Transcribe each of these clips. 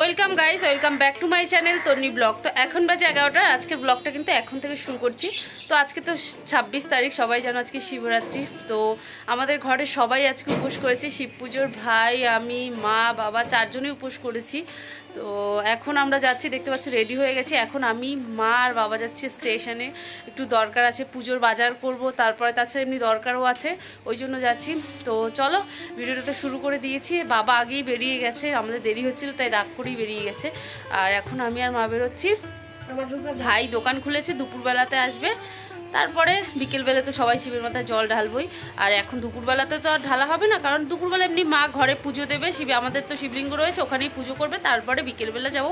Welcome guys, welcome back to my channel Tonni blog. তো এখন বাজে 11টা। আজকের ব্লগটা কিন্তু এখন থেকে শুরু করছি। তো আজকে তো 26 তারিখ, সবাই জানো আজকে শিবরাত্রি। তো আমাদের ঘরে সবাই আজকে উপোস করেছি শিব পুজোর। ভাই, আমি, মা, বাবা চারজনই উপোস করেছি। তো এখন আমরা যাচ্ছি, দেখতে পাচ্ছি রেডি হয়ে গেছি। এখন আমি, মা আর বাবা যাচ্ছি স্টেশনে, একটু দরকার আছে, পুজোর বাজার করব, তারপরে তাছাড়া এমনি দরকারও আছে, ওই জন্য যাচ্ছি। তো চলো ভিডিওটা তো শুরু করে দিয়েছি। বাবা আগেই বেরিয়ে গেছে, আমাদের দেরি হচ্ছিল তাই রাগ করেই বেরিয়ে গেছে। আর এখন আমি আর মা বেরোচ্ছি। ভাই দোকান খুলেছে, দুপুরবেলাতে আসবে, তারপরে বিকেলবেলা তো সবাই শিবের মাথায় জল ঢালবই। আর এখন দুপুরবেলাতে তো আর ঢালা হবে না, কারণ দুপুরবেলা এমনি মা ঘরে পুজো দেবে, শিবে আমাদের তো শিবলিঙ্গ রয়েছে, ওখানেই পুজো করবে। তারপরে বিকেলবেলা যাব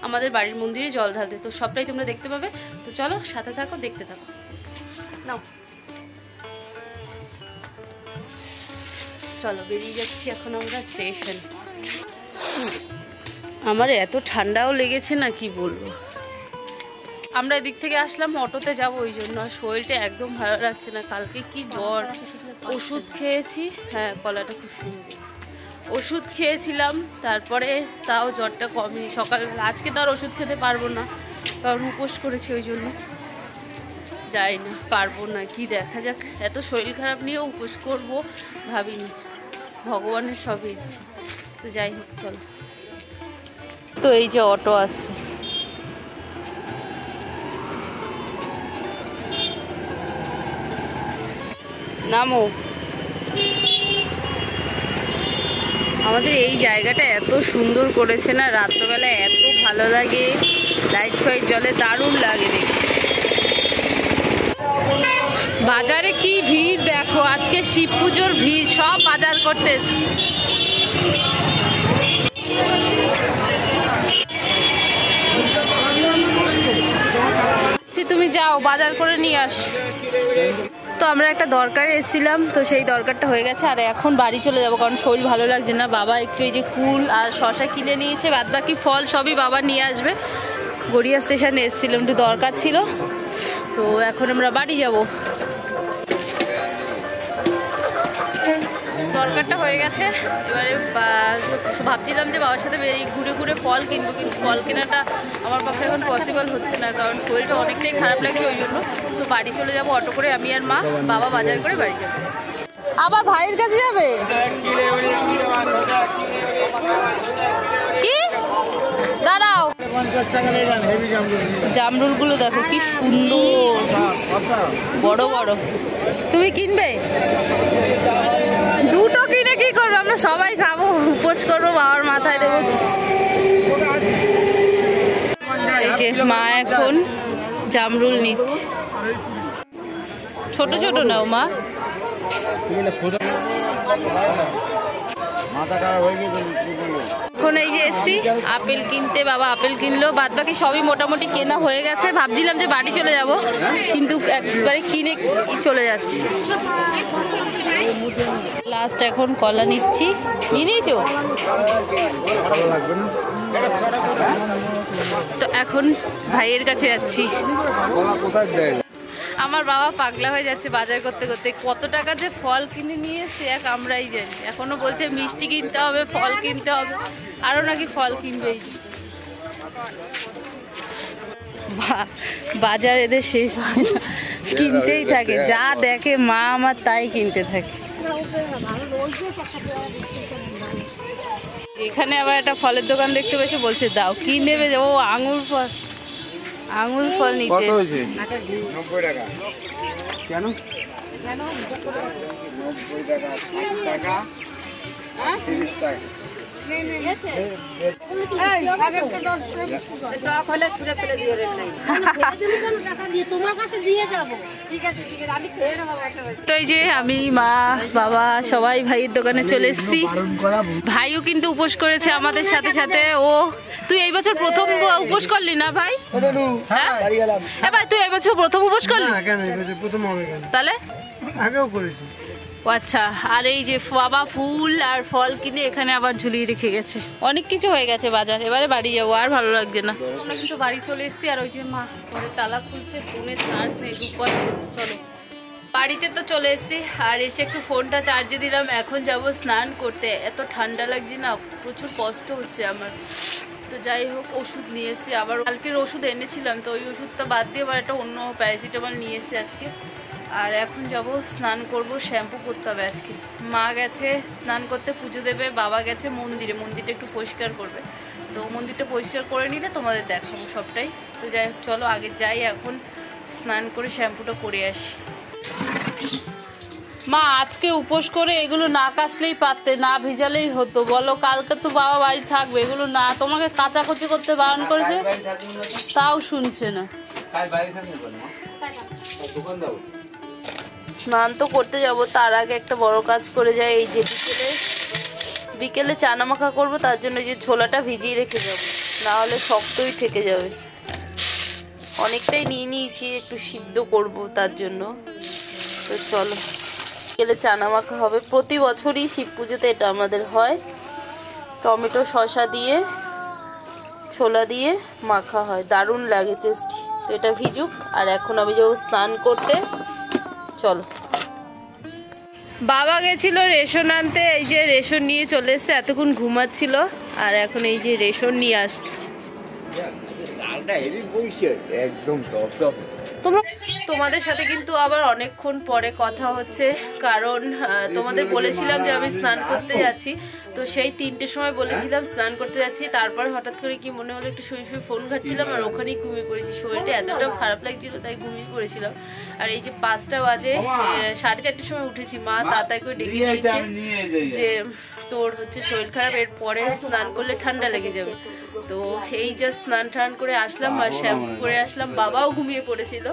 আমাদের বাড়ির মন্দিরে জল ঢালতে। তো সবটাই তোমরা দেখতে পাবে। তো চলো সাথে থাকো, দেখতে থাকো। নাও চলো বেরিয়ে যাচ্ছি এখন আমরা স্টেশন। আমার এত ঠান্ডাও লেগেছে না, কি বলবো। আমরা এদিক থেকে আসলাম, অটোতে যাব ওই জন্য। আর শরীরটা একদম ভালো লাগছে না, কালকে কি জ্বর। ওষুধ খেয়েছি, হ্যাঁ কলাটা খুব সুন্দর, ওষুধ খেয়েছিলাম, তারপরে তাও জ্বরটা কমেনি সকালবেলা। আজকে তো আর ওষুধ খেতে পারবো না, কারণ উপোস করেছি, ওই জন্য যাই না, পারবো না, কি দেখা যাক। এত শরীর খারাপ নিয়েও উপোস করবো ভাবিনি, ভগবানের সবই ইচ্ছে। তো যাই হোক চলো। তো এই যে অটো আসছে, নামো। আমাদের এই জায়গাটা এত সুন্দর করেছে না, রাত্রবেলা এত ভালো লাগে, লাইট ফাইট জ্বলে, দারুণ লাগে দেখতে। বাজারে কি ভিড় দেখো, আজকে শিব পুজোর ভিড়, সব বাজার করতে। তুমি যাও বাজার করে নিয়ে আস। তো আমরা একটা দরকারে এসেছিলাম, তো সেই দরকারটা হয়ে গেছে। আর এখন বাড়ি চলে যাব, কারণ শরীর ভালো লাগছে না। বাবা একটু এই যে কুল আর শশা কিনে নিয়েছে, বাদ বাকি ফল সবই বাবা নিয়ে আসবে। গড়িয়া স্টেশনে এসেছিলাম, একটু দরকার ছিল। তো এখন আমরা বাড়ি যাব, দরকারটা হয়ে গেছে। এবারে ভাবছিলাম যে বাবার সাথে বেরিয়ে ঘুরে ঘুরে ফল কিনবো, কিন্তু ফল কেনাটা আমার পক্ষে এখন পসিবল হচ্ছে না, কারণ শরীরটা অনেকটাই খারাপ লাগছে, ওই জন্য। তো বাড়ি চলে যাব অটো করে, আমি আর মা, বাবা বাজার করে বাড়ি যাবে। আবার ভাইয়ের কাছে যাবে কি? দাঁড়াও, জামরুলগুলো দেখো কি সুন্দর, বড় বড়। তুমি কিনবে? দুটো কিনে কি করবো, আমরা সবাই খাবো, উপোস করবো, বাবার মাথায় দেবো। এই যে মা এখন জামরুল নিচ্ছে, ছোট ছোট নাও মা। এখন এই যে এসছি আপেল কিনতে, বাবা আপেল কিনলো, বাদ বাকি সবই মোটামুটি কেনা হয়ে গেছে। ভাবছিলাম যে বাড়ি চলে যাব, কিন্তু একবারে কিনে চলে যাচ্ছি। লাস্ট এখন কলা নিচ্ছি। নিয়ে নিয়েছো? তো এখন ভাইয়ের কাছে যাচ্ছি। আমার বাবা পাগলা হয়ে যাচ্ছে বাজার করতে করতে, কত টাকা যে ফল কিনে নিয়ে এসে এক আমরাই জানি। এখনো বলছে মিষ্টি কিনতে হবে, ফল কিনতে হবে, আরো নাকি ফল কিনবেই। বাজার এদের শেষ হয় না, কিনতেই থাকে, যা দেখে মা আমার তাই কিনতে থাকে। এখানে আবার একটা ফলের দোকান দেখতে পেয়েছে, বলছে দাও, কি নেবে? ও আঙুর ফল, আঙুর ফল নিতে। 90 টাকা কেন? 90 টাকা, 60 টাকা, 30 টাকা। তো এই যে আমি, মা, বাবা সবাই ভাইয়ের দোকানে চলে এসেছি। ভাইও কিন্তু উপোস করেছে আমাদের সাথে সাথে। ও তুই এই বছর প্রথম উপোস করলি না ভাই? হ্যাঁ ভাই, তুই এই বছর প্রথম উপোস করলি? তাহলে আগেও করেছি। আচ্ছা। আর এই যে বাবা ফুল আর ফল কিনে এখানে আবার ঝুলিয়ে রেখে গেছে, অনেক কিছু হয়ে গেছে বাজার। এবারে বাড়ি যাবো, আর ভালো লাগছে না। আমরা কিন্তু বাড়ি চলে এসেছি। আর ওই যে মা ঘরে তালা খুলছে, ফোনে চার্জ নেই, চলো বাড়িতে তো চলে এসেছি, আর এসে একটু ফোনটা চার্জে দিলাম। এখন যাব স্নান করতে। এত ঠান্ডা লাগছে না, প্রচুর কষ্ট হচ্ছে আমার। তো যাই হোক, ওষুধ নিয়ে এসেছি। আবার কালকের ওষুধ এনেছিলাম, তো ওই ওষুধটা বাদ দিয়ে আবার একটা অন্য প্যারাসিটামল নিয়ে এসেছি আজকে। আর এখন যাব স্নান করব, শ্যাম্পু করতে হবে আজকে। মা গেছে স্নান করতে, পুজো দেবে। বাবা গেছে মন্দিরটা একটু পরিষ্কার করবে। তো মন্দিরটা পরিষ্কার করে নিলে তোমাদের দেখাবো সবটাই। তো যাই হোক, চলো আগে যাই, এখন স্নান করে শ্যাম্পুটা করে আসি। মা আজকে উপোস করে এগুলো না কাচলেই পারতে, না ভিজালেই হতো। বলো, কালকে তো বাবা বাড়ি থাকবে, এগুলো না তোমাকে কাচাকুচি করতে বারণ করেছে, তাও শুনছে না। স্নান তো করতে যাব, তার আগে একটা বড় কাজ করে যায়। এই যে বিকেলে চানা মাখা করবো, তার জন্য যে ছোলাটা ভিজিয়ে রেখে যাবো, না হলে শক্তই থেকে যাবে। অনেকটাই নিয়ে নিয়েছি, একটু সিদ্ধ করব তার জন্য। তো চলো, বিকেলে চানা মাখা হবে। প্রতি বছরই শিব পুজোতে এটা আমাদের হয়, টমেটো শসা দিয়ে ছোলা দিয়ে মাখা হয়, দারুণ লাগে, টেস্টি। তো এটা ভিজুক, আর এখন আমি যাবো স্নান করতে। চলো। বাবা গেছিল রেশন আনতে, এই যে রেশন নিয়ে চলে এসছে, এতক্ষণ ঘুমাচ্ছিল, আর এখন এই যে রেশন নিয়ে আসছে। তোমাদের সাথে কিন্তু আবার অনেকক্ষণ পরে কথা হচ্ছে, কারণ তোমাদের বলেছিলাম যে আমি স্নান করতে যাচ্ছি। তো সেই 3টের সময় বলেছিলাম স্নান করতে যাচ্ছি, তারপর হঠাৎ করে কি মনে হলো একটু শুয়ে শুয়ে ফোন ঘাটছিলাম, আর ওখানেই ঘুমিয়ে পড়েছি। শরীরটা এতটা খারাপ লাগছিল, তাই ঘুমিয়ে পড়েছিলাম। আর এই যে 5টা বাজে, 4:30 সময় উঠেছি। মা তাড়াতাড়ি করে ডেকে দিয়েছে যে তোর হচ্ছে শরীর খারাপ, এরপরে স্নান করলে ঠান্ডা লেগে যাবে। তো এই যে স্নান টান করে আসলাম আর শ্যাম্পু করে আসলাম। বাবাও ঘুমিয়ে পড়েছিল।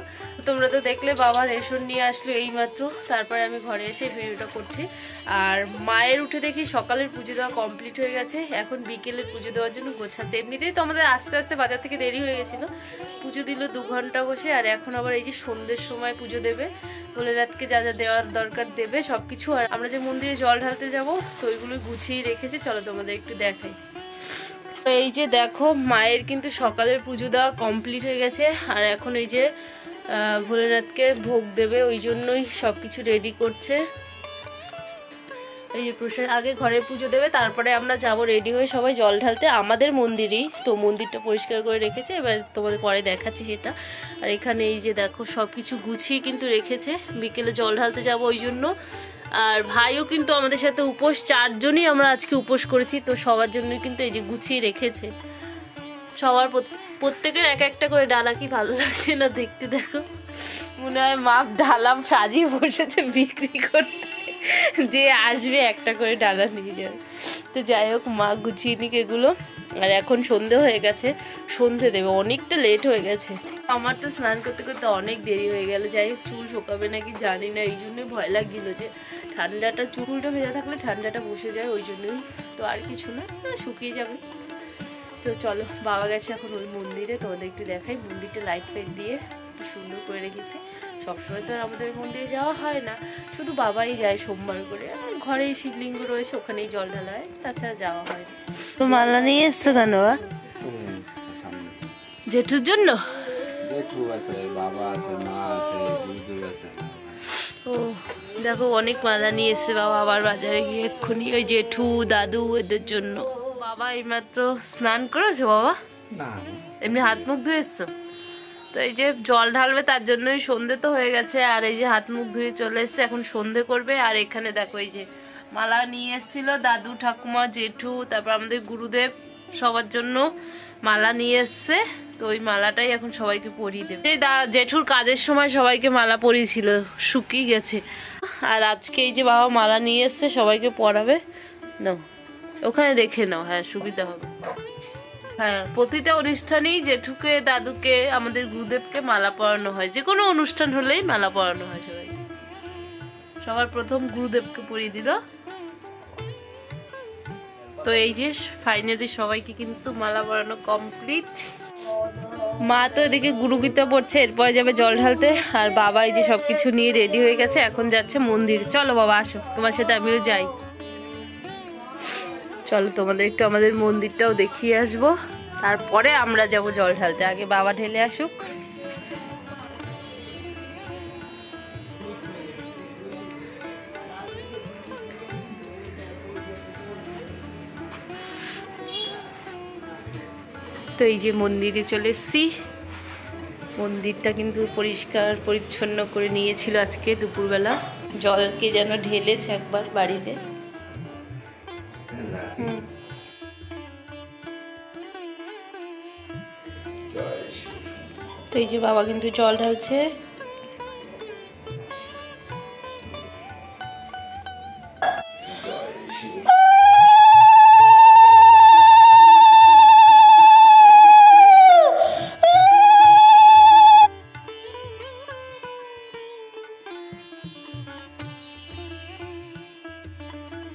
তোমরা তো দেখলে বাবা রেশন নিয়ে আসলো এইমাত্র, তারপরে আমি ঘরে এসে ভিডিওটা করছি। আর মায়ের উঠে দেখি সকালের পুজো দেওয়া কমপ্লিট হয়ে গেছে, এখন বিকেলের পুজো দেওয়ার জন্য গোছাচ্ছে। এমনিতেই তো আমাদের আস্তে আস্তে বাজার থেকে দেরি হয়ে গেছিলো, পুজো দিল 2 ঘন্টা বসে। আর এখন আবার এই যে সন্ধ্যের সময় পুজো দেবে, ভোলেনাথকে যা যা দেওয়ার দরকার দেবে সব কিছু। আর আমরা যে মন্দিরে জল ঢালতে যাবো, তো ওইগুলো গুছিয়ে রেখেছি, চলো তোমাদের একটু দেখাই। তো এই যে দেখো, মায়ের কিন্তু সকালের পুজো দেওয়া কমপ্লিট হয়ে গেছে। আর এখন এই যে ভোলেনাথকে ভোগ দেবে, ওই জন্যই সব কিছু রেডি করছে। এই যে প্রসাদ, আগে ঘরে পুজো দেবে, তারপরে আমরা যাব রেডি হয়ে সবাই জল ঢালতে আমাদের মন্দিরেই। তো মন্দিরটা পরিষ্কার করে রেখেছে, এবার তোমাদের পরে দেখাচ্ছি সেটা। আর এখানে এই যে দেখো, সব কিছু গুছিয়ে কিন্তু রেখেছে, বিকেলে জল ঢালতে যাব ওই জন্য। আর ভাইও কিন্তু আমাদের সাথে উপোস, 4 জনই আমরা আজকে উপোস করেছি। তো সবার জন্যই কিন্তু এই যে গুছিয়ে রেখেছে, সবার প্রত্যেকের এক একটা করে ডালা। কি ভালো লাগছে না দেখতে, দেখো মনে হয় মা ডালাম সাজিয়ে বসেছে বিক্রি করতে, যে আসবে একটা করে ডালা নিয়ে যাবে। তো যাই হোক, মা গুছিয়ে নিক এগুলো। আর এখন সন্ধে হয়ে গেছে, সন্ধে দেবে, অনেকটা লেট হয়ে গেছে। আমার তো স্নান করতে করতে অনেক দেরি হয়ে গেল। যাই হোক, চুল শোকাবে নাকি জানি না, এই জন্যই ভয় লাগছিল যে ঠান্ডাটা, চুলটা ভেজা থাকলে ঠান্ডাটা বসে যায়, ওই জন্যই। তো আর কিছু না, শুকিয়ে যাবে। তো চলো, বাবা গেছে এখন ওই মন্দিরে, তোমাদের একটু দেখাই। মন্দিরটা লাইট ফাইট দিয়ে সুন্দর করে রেখেছে। সবসময় তো আর আমাদের মন্দিরে যাওয়া হয় না, শুধু বাবাই যায় সোমবার করে। আর ঘরেই শিবলিঙ্গ রয়েছে, ওখানেই জল ঢালা হয়, তাছাড়া যাওয়া হয় না। তো মালা নিয়ে এসছো কেন? জেঠুর জন্য? ও দেখো, অনেক মালা নিয়ে এসছে বাবা, আবার বাজারে গিয়ে এক্ষুনি ওই জেঠু দাদু এদের জন্য। বাবা এইমাত্র স্নান করেছো বাবা? না, এমনি হাত মুখ ধুয়ে এসছো? তো এই যে জল ঢালবে, তার জন্যই সন্ধে তো হয়ে গেছে। আর এই যে হাত মুখ ধুয়ে চলে এসছে, এখন সন্ধে করবে। আর এখানে দেখো, এই যে মালা নিয়ে এসেছিল দাদু ঠাকুমা জেঠু, তারপর আমাদের গুরুদেব, সবার জন্য মালা নিয়ে এসছে। তো ওই মালাটাই এখন সবাইকে পরিয়ে দেবে। এই জেঠুর কাজের সময় সবাইকে মালা পরিয়েছিল, শুকিয়ে গেছে। আর আজকে এই যে বাবা মালা নিয়ে এসছে, সবাইকে পরাবে। নাও, ওখানে রেখে নাও, হ্যাঁ সুবিধা হবে। হ্যাঁ, প্রতিটা অনুষ্ঠানেই জেঠুকে দাদুকে আমাদের গুরুদেবকে মালা পরানো হয়, যে কোনো অনুষ্ঠান হলেই মালা পরানো হয় সবাই। সবার প্রথম গুরুদেবকে পরিয়ে দিল। তো এই যে ফাইনালি সবাইকে কিন্তু মালা পরানো কমপ্লিট। মা তো এদিকে গুরুগীতা পড়ছে, এরপরে যাবে জল ঢালতে। আর বাবা এই যে সবকিছু নিয়ে রেডি হয়ে গেছে, এখন যাচ্ছে মন্দির। চলো বাবা, আসো, তোমার সাথে আমিও যাই। চলো, তোমাদের একটু আমাদের মন্দিরটাও দেখিয়ে আসবো, তারপরে আমরা যাব জল ঢালতে। আগে বাবা ঢেলে আসুক। তো এই যে মন্দিরে চলে এসেছি। মন্দিরটা কিন্তু পরিষ্কার পরিচ্ছন্ন করে নিয়েছিল আজকে দুপুরবেলা। জলকে যেন ঢেলেছে একবার বাড়িতে। তো এই যে বাবা কিন্তু জল ঢালছে।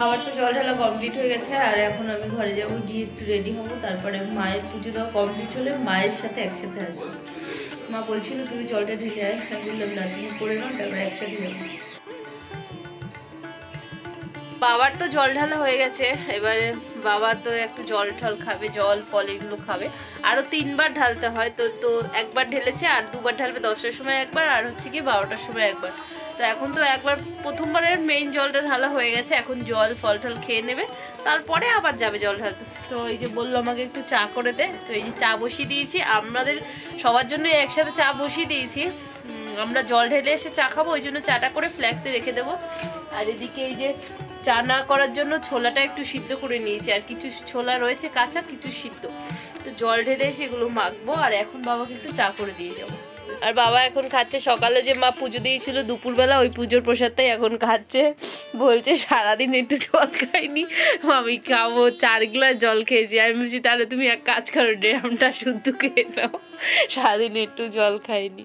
আমার তো জল ঢালা কমপ্লিট হয়ে গেছে, আর এখন আমি ঘরে যাব, গিয়ে একটু রেডি হবো, তারপরে মায়ের পুজো দেওয়া কমপ্লিট হলে মায়ের সাথে একসাথে আসবো। মা বলছিল তুমি জলটা ঢেলে আয়, আমি বললাম না তুমি করে নাও, তারপরে একসাথে যাবো। বাবার তো জল ঢালা হয়ে গেছে, এবারে বাবা তো একটু জল ঠল খাবে, জল ফল এগুলো খাবে। আরও 3বার ঢালতে হয়, তো একবার ঢেলেছে, আর 2বার ঢালবে, 10টার সময় একবার, আর হচ্ছে কি 12টার সময় একবার। তো এখন তো একবার প্রথমবারের মেইন জলটা ঢালা হয়ে গেছে, এখন জল ফল টল খেয়ে নেবে, তারপরে আবার যাবে জল ঢালতে। তো এই যে বললো আমাকে একটু চা করে দে, তো এই যে চা বসিয়ে দিয়েছি, আমাদের সবার জন্য একসাথে চা বসিয়ে দিয়েছি। আমরা জল ঢেলে এসে চা খাবো, ওই জন্য চাটা করে ফ্ল্যাক্সে রেখে দেবো। আর এদিকে এই যে চা না করার জন্য ছোলাটা একটু সিদ্ধ করে নিয়েছি, আর কিছু ছোলা রয়েছে কাঁচা, কিছু সিদ্ধ। তো জল ঢেলে সেগুলো মাখবো, আর এখন বাবাকে একটু চা করে দিয়ে যাবো। আর বাবা এখন খাচ্ছে, সকালে যে মা পুজো দিয়েছিল দুপুরবেলা, ওই পুজোর প্রসাদটাই এখন খাচ্ছে। বলছে সারাদিন একটু জল খাইনি, আমি খাবো, 4 গ্লাস জল খেয়েছি। আমি বলছি তাহলে তুমি এক কাজ করো, ড্রামটা শুদ্ধ খেয়ে নাও, সারাদিন একটু জল খাইনি।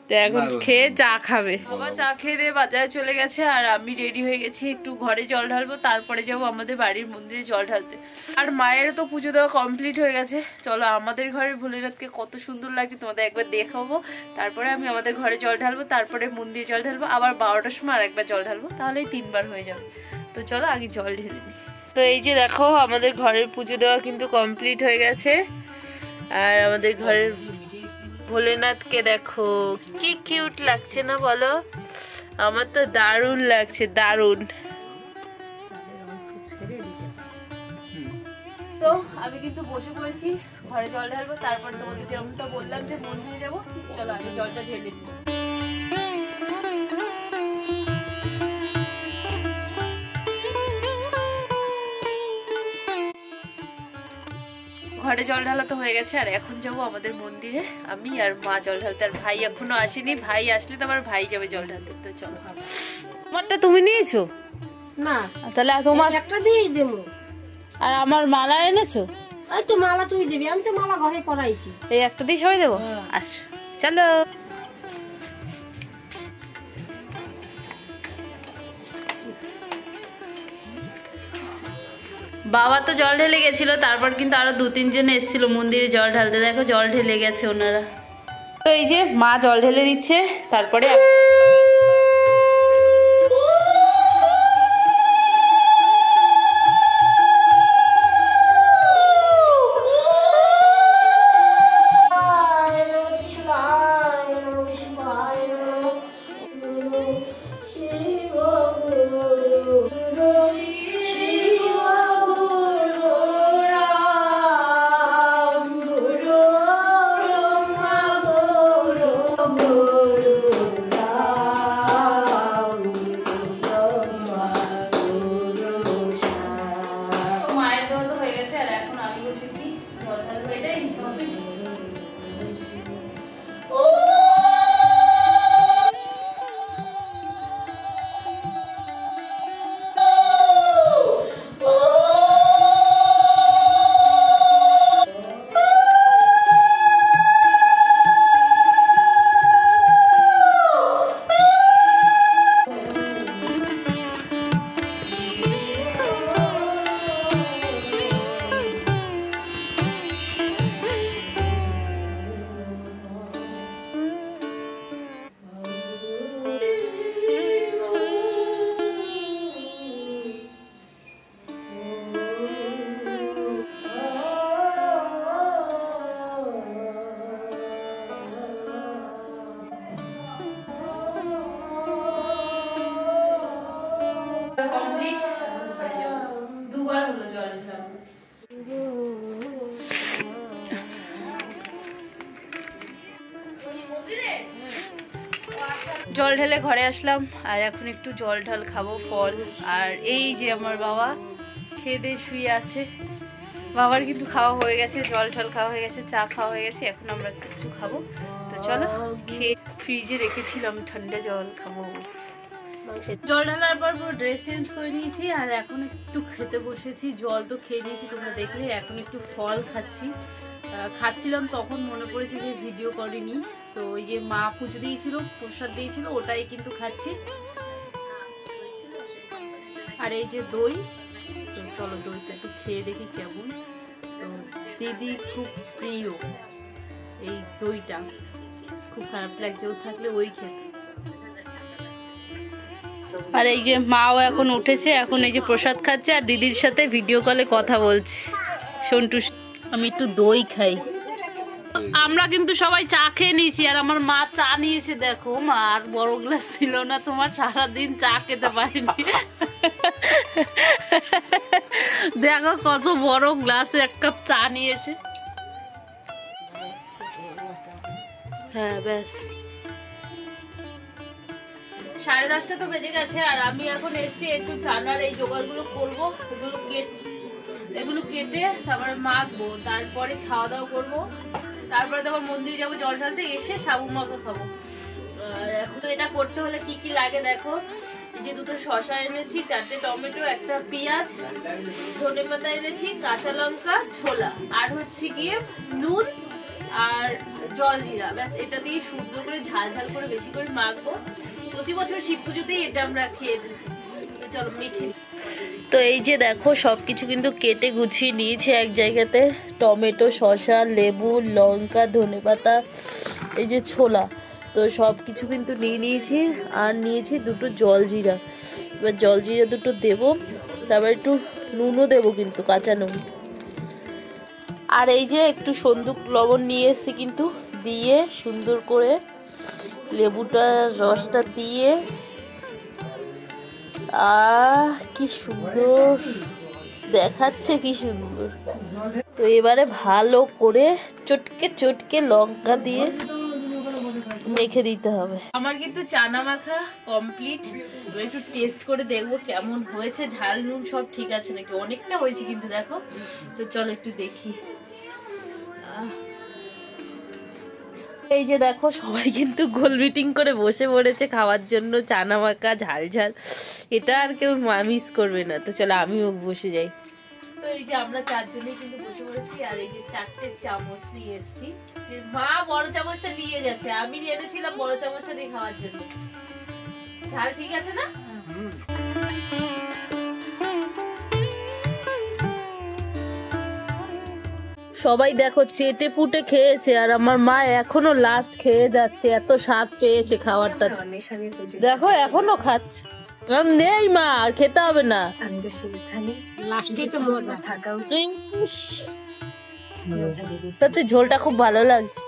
তো এখন খেয়ে চা খাবে। বাবা চা খেয়ে দিয়ে বাজারে চলে গেছে, আর আমি রেডি হয়ে গেছি, একটু ঘরে জল ঢালবো, তারপরে যাবো আমাদের বাড়ির মন্দিরে জল ঢালতে। আর মায়ের তো পুজো দেওয়া কমপ্লিট হয়ে গেছে। চলো আমাদের ঘরে ভোলেনাথকে কত সুন্দর লাগছে তোমাদের একবার দেখাবো। তারপরে আমি আমাদের ঘরে জল ঢালবো, তারপরে মন্দিরে জল ঢালবো, আবার 12টার সময় আর একবার জল ঢালবো, তাহলেই 3বার হয়ে যাবে। তো চলো আগে জল ঢেলে নিই। তো এই যে দেখো আমাদের ঘরের পুজো দেওয়া কিন্তু কমপ্লিট হয়ে গেছে, আর আমাদের ঘরের ভোলেনাথকে দেখো কি কিউট লাগছে না বলো? আমার তো দারুণ লাগছে, দারুণ। তো আমি কিন্তু বসে পড়েছি, ঘরে জল ঢালবো, তারপর তোমাকে যেমনটা বললাম যে মন্দিরে যাবো। চলো আগে জলটা ঢেলে দিই। ঘরে জল ঢালা তো হয়ে গেছে, আর এখন যাবো আমাদের মন্দিরে আমি আর মা জল ঢালতে। আর ভাই এখনো আসেনি, ভাই আসলে তো আমার ভাই যাবে জল ঢালতে। তো চলো। তোমারটা তুমি নিয়েছো না? তাহলে তোমার একটা দিয়েই দেবো। আর আমার মালা এনেছো? ওই তো মালা তুই দিবি, আমি তো মালা ঘরে পরাইছি। এই একটা দিয়ে সবাই দেবো? আচ্ছা চলো। বাবা তো জল ঢেলে গেছিল, তারপর কিন্তু আরো 2-3 জন এসেছিল মন্দিরে জল ঢালতে। দেখো জল ঢেলে গেছে ওনারা। তো এই যে মা জল ঢেলে দিচ্ছে, তারপরে কমপ্লিট। দুবার হলো জল ঢালা। জল ঢেলে ঘরে আসলাম আর এখন একটু জল ঢাল খাবো ফল। আর এই যে আমার বাবা খেয়ে দিয়ে শুয়ে আছে। বাবার কিন্তু খাওয়া হয়ে গেছে, জল ঢাল খাওয়া হয়ে গেছে, চা খাওয়া হয়ে গেছে, এখন আমরা একটু কিছু খাবো। তো চলো খেয়ে ফ্রিজে রেখেছিলাম ঠান্ডা জল খাবো। জল ঢালার পর পুরো ড্রেস চেঞ্জ করে নিয়েছি আর এখন একটু খেতে বসেছি। জল তো খেয়ে নিয়েছি তোমরা দেখলে, এখন একটু ফল খাচ্ছি। খাচ্ছিলাম তখন মনে পড়েছে যে ভিডিও করিনি, তো ওই যে মা পুজো দিয়েছিল, প্রসাদ দিয়েছিল, ওটাই কিন্তু খাচ্ছি। আর এই যে দই, তো চলো দইটা একটু খেয়ে দেখি কেমন। তো দিদি খুব প্রিয় এই দইটা, খুব খারাপ লাগছেও থাকলে ওই খেতে। আর এই যে মাও এখন উঠেছে, এখন এই যে প্রসাদ খাচ্ছে আর দিদির সাথে ভিডিও কলে কথা বলছে। সন্টু আমি একটু দই খাই। আমরা কিন্তু সবাই চা খেয়ে নিয়েছি আর আমার মা চা নিয়েছে। দেখো মা আর বড় গ্লাস ছিল না, তোমার সারাদিন চা খেতে পারিনি। দেখো কত বড় গ্লাসে এক কাপ চা নিয়েছে। হ্যাঁ ব্যাস 10:30 তো বেজে গেছে আর আমি এখন এসছি একটু চানার এই জোগাড়গুলো করবো। এগুলো কেটে তারপরে মাখবো, তারপরে খাওয়া দাওয়া করবো, তারপরে তারপর মন্দিরে যাবো জল ঢালতে, এসে সাবু মাখা খাবো। আর এখন এটা করতে হলে কি কি লাগে দেখো। এই যে 2টো শসা এনেছি, 4টে টমেটো, একটা পেঁয়াজ, ধনেপাতা এনেছি, কাঁচা লঙ্কা, ছোলা, আর হচ্ছে গিয়ে নুন আর জল জিরা। ব্যাস এটা দিয়ে সুন্দর করে ঝাল ঝাল করে বেশি করে মাখবো। প্রতি বছর শিব পুজোতেই এটা আমরা খেয়ে থাকি। চলো মেখে। তো এই যে দেখো সবকিছু কিন্তু কেটে গুছিয়ে নিয়েছে এক জায়গাতে। টমেটো, শসা, লেবু, লঙ্কা, ধনেপাতা, এই যে ছোলা, তো সব কিছু কিন্তু নিয়ে নিয়েছি। আর নিয়েছি 2টো জল জিরা। এবার জল জিরা 2টো দেবো, তারপর একটু নুনও দেবো, কিন্তু কাঁচা নুন। আর এই যে একটু সন্দুক লবণ নিয়ে এসেছি কিন্তু, দিয়ে সুন্দর করে লেবুটার রসটা দিয়ে, কি সুন্দর দেখাচ্ছে, কি সুন্দর। তো এবারে ভালো করে চটকে চটকে লঙ্কা দিয়ে মেখে দিতে হবে। আমার কিন্তু চানা মাখা কমপ্লিট। এবার একটু টেস্ট করে দেখবো কেমন হয়েছে, ঝাল নুন সব ঠিক আছে নাকি। অনেকটা হয়েছে কিন্তু দেখো। তো চলো একটু দেখি। এই যে দেখো সবাই কিন্তু গোল মিটিং করে বসে পড়েছে খাওয়ার জন্য, চানা মাখা ঝাল ঝাল। এটা আর কেউ মিস করবে না। তো চলো আমিও বসে যাই। তো এই যে আমরা 4 জনেই কিন্তু বসে পড়েছি। আর এই যে 4টে চামচ নিয়ে এসেছি, যে মা বড় চামচটা নিয়ে গেছে, আমি নিয়ে এনেছিলাম বড় চামচটা দিয়ে খাওয়ার জন্য। ঝাল ঠিক আছে না? সবাই দেখো চেটে পুটে খেয়েছে আর আমার মা এখনো লাস্ট খেয়ে যাচ্ছে, এত স্বাদ পেয়েছে খাবারটা। দেখো এখনো খাচ্ছে। নেই মা, আর খেতে হবে না। তাতে ঝোলটা খুব ভালো লাগছে।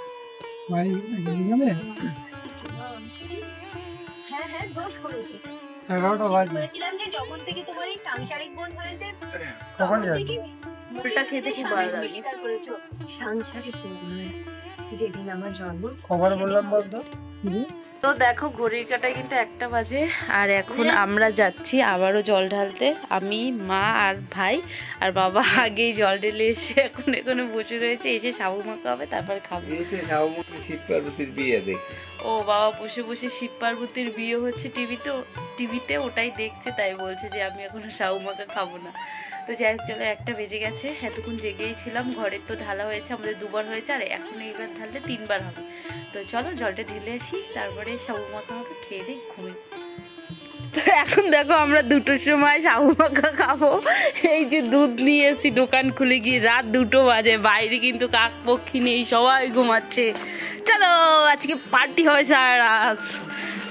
ঝোলটা খেতে খুব ভালো লাগে। খবর বললাম বলতো। তো দেখো ঘড়ির কাঁটায় কিন্তু 1টা বাজে আর এখন আমরা যাচ্ছি আবারও জল ঢালতে। আমি, মা আর ভাই আর বাবা আগেই জল ঢেলে এসে এখন এখানে বসে রয়েছে। এসে সাবু মাখা হবে, তারপর খাবো। শিব পার্বতীর বিয়ে দেখে। ও বাবা বসে বসে শিব পার্বতীর বিয়ে হচ্ছে টিভিতে, ওটাই দেখছে, তাই বলছে যে আমি এখন সাবু মাখা খাবো না। তো যাই হোক চলো 1টা বেজে গেছে। এতক্ষণ জেগেই ছিলাম। ঘরের তো ঢালা হয়েছে, আমাদের 2বার হয়েছে আর এখন এইবার ঢাললে 3বার হবে। তো চলো জলটা ঢেলে আসি, তারপরে সাবু মাখা হবে, খেয়ে দিই ঘুমিয়ে। তো এখন দেখো আমরা 2টোর সময় সাবু মাখা খাবো। এই যে দুধ নিয়ে এসেছি দোকান খুলে গিয়ে, রাত 2টো বাজে, বাইরে কিন্তু কাক পক্ষী নেই, সবাই ঘুমাচ্ছে। চলো আজকে পার্টি হয় সারা রাত।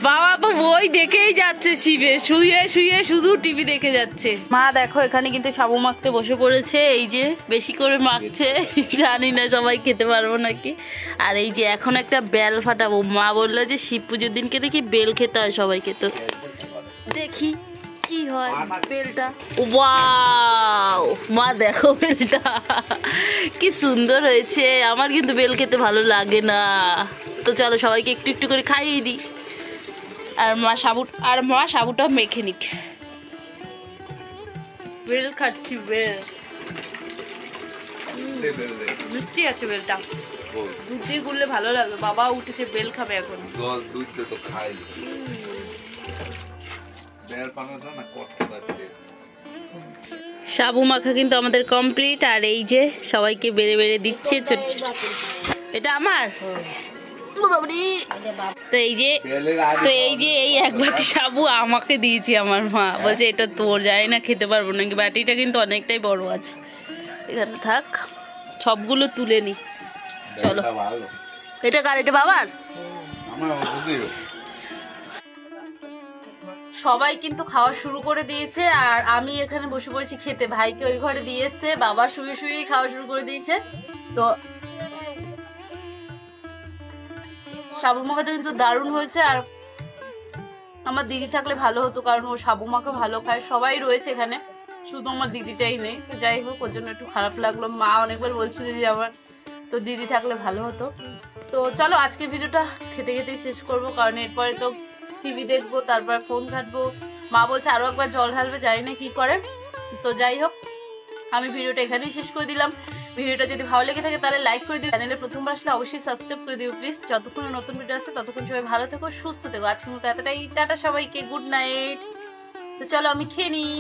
বাবা তো বই দেখেই যাচ্ছে, শিবে শুয়ে শুয়ে শুধু টিভি দেখে যাচ্ছে। মা দেখো এখানে কিন্তু সাবু মাখতে বসে পড়েছে। এই যে বেশি করে মাখছে, জানি না সবাই খেতে পারবো নাকি। আর এই যে এখন একটা বেল ফাটাবো। মা বললো যে শিব পুজোর দিনকে নাকি বেল খেতে হয় সবাইকে। তো দেখি কি হয় বেলটা। ওয়াও মা দেখো বেলটা কি সুন্দর হয়েছে। আমার কিন্তু বেল খেতে ভালো লাগে না। তো চলো সবাইকে একটু একটু করে খাইয়ে দিই। আর মা সাবুটা মেখে নিক। বেল খাচ্ছি, বেল মিষ্টি আছে বেলটা, দুধ দিয়ে গুললে ভালো লাগবে। বাবা উঠেছে, বেল খাবে এখন। সাবু মাখা কিন্তু আমাদের কমপ্লিট। আর এই যে সবাইকে বেড়ে বেড়ে দিচ্ছে ছোট ছোট। এটা আমার তো এই যে এই এক বাটি সাবু আমাকে দিয়েছি আমার মা, বলছে এটা তোর, যায় না খেতে পারবো নাকি। বাটিটা কিন্তু অনেকটাই বড় আছে, এখানে থাক, সবগুলো তুলে নি। চলো, এটা কার? এটা বাবার। সবাই কিন্তু খাওয়া শুরু করে দিয়েছে আর আমি এখানে বসে পড়েছি খেতে। ভাইকে ওই ঘরে দিয়ে এসছে, বাবা শুয়ে শুয়েই খাওয়া শুরু করে দিয়েছে। তো সাবু মাখাটা কিন্তু দারুণ হয়েছে। আর আমার দিদি থাকলে ভালো হতো, কারণ ও সাবু মাখা ভালো খায়। সবাই রয়েছে এখানে, শুধু আমার দিদিটাই নেই। তো যাই হোক, ওর জন্য একটু খারাপ লাগলো। মা অনেকবার বলছিল যে আমার তো দিদি থাকলে ভালো হতো। তো চলো আজকে ভিডিওটা খেতে খেতেই শেষ করবো, কারণ এরপরে তো টিভি দেখবো, তারপর ফোন ঘাটবো। মা বলছে আরো একবার জল ঢালবে, জানি না কি করে। তো যাই হোক, আমি ভিডিওটা এখানেই শেষ করে দিলাম। ভিডিওটা যদি ভালো লেগে থাকে তাহলে লাইক করে দিও, চ্যানেলে প্রথমবার আসলে অবশ্যই সাবস্ক্রাইব করে দিও প্লিজ। যতক্ষণ নতুন ভিডিও আসছে ততক্ষণ সবাই ভালো থেকো, সুস্থ থেকো। আজকের মতো এতটাই, টাটা সবাইকে, গুড নাইট। তো চলো আমি খেয়ে নিই।